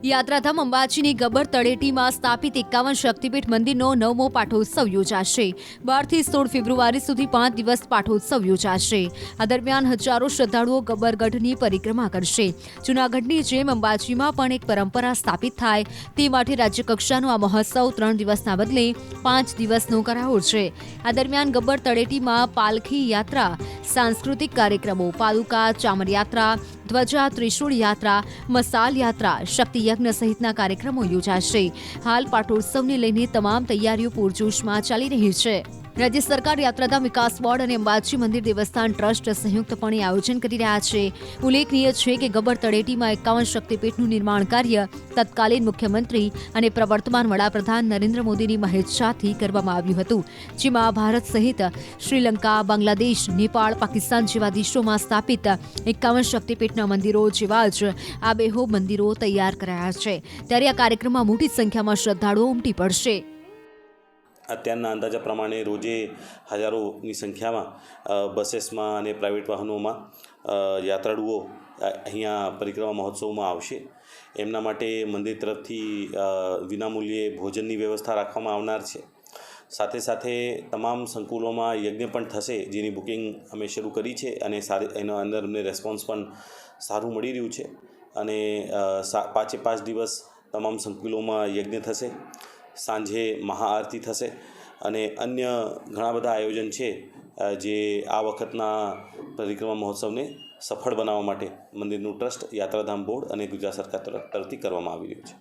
યાત્રાધામ અંબાજીની ગબ્બર તળેટીમાં સ્થાપિત 51 શક્તિપીઠ મંદિરનો 9મો પાઠોત્સવ યોજાશે। 12 થી 16 ફેબ્રુઆરી સુધી 5 દિવસ પાઠોત્સવ યોજાશે। આ દરમિયાન હજારો શ્રદ્ધાળુઓ ગબ્બરગઢની પરિક્રમા કરશે। જૂનાગઢની જેમ અંબાજીમાં પણ એક પરંપરા સ્થાપિત થાય તે માટે રાજ્યકક્ષાનો આ મહોત્સવ 3 દિવસના બદલે 5 દિવસનો કરાયો છે। આ દરમિયાન ગબ્બર તળેટીમાં પાલખી યાત્રા, સાંસ્કૃતિક કાર્યક્રમો, પાદુકા, ચામર યાત્રા, ધ્વજા, ત્રિશૂળ યાત્રા, મસાલ યાત્રા, શક્તિ યજ્ઞ સહિતના કાર્યક્રમો યોજાશે। હાલ પાટોત્સવને લઈને તમામ તૈયારીઓ પૂરજોશમાં ચાલી રહી છે। રાજ્ય સરકાર, યાત્રાધામ વિકાસ બોર્ડ અને અંબાજી મંદિર દેવસ્થાન ટ્રસ્ટ સંયુક્તપણે આયોજન કરી રહ્યા છે। ઉલ્લેખનીય છે કે ગબ્બર તળેટીમાં 51 શક્તિપીઠનું નિર્માણ કાર્ય તત્કાલીન મુખ્યમંત્રી અને પ્રવર્તમાન વડાપ્રધાન નરેન્દ્ર મોદીની મહેચ્છાથી કરવામાં આવ્યું હતું, જેમાં ભારત સહિત શ્રીલંકા, બાંગ્લાદેશ, નેપાળ, પાકિસ્તાન જેવા દેશોમાં સ્થાપિત 51 શક્તિપીઠના મંદિરો જેવા જ આબેહૂબ મંદિરો તૈયાર કરાયા છે। ત્યારે આ કાર્યક્રમમાં મોટી સંખ્યામાં શ્રદ્ધાળુઓ ઉમટી પડશે। અત્યારના અંદાજા પ્રમાણે રોજે હજારોની સંખ્યામાં બસેસમાં અને પ્રાઇવેટ વાહનોમાં યાત્રાળુઓ અહીંયા પરિક્રમા મહોત્સવમાં આવશે। એમના માટે મંદિર તરફથી વિનામૂલ્યે ભોજનની વ્યવસ્થા રાખવામાં આવનાર છે। સાથે સાથે તમામ સંકુલોમાં યજ્ઞ પણ થશે, જેની બુકિંગ અમે શરૂ કરી છે અને એના અંદર અમને રેસ્પોન્સ પણ સારું મળી રહ્યું છે અને 5 દિવસ તમામ સંકુલોમાં યજ્ઞ થશે। સાંજે મહાઆરતી થશે અને અન્ય ઘણા બધા આયોજન છે જે આ વખતના પરિક્રમા મહોત્સવને સફળ બનાવવા માટે મંદિરનું ટ્રસ્ટ, યાત્રાધામ બોર્ડ અને ગુજરાત સરકાર તરફથી કરવામાં આવી રહ્યું છે।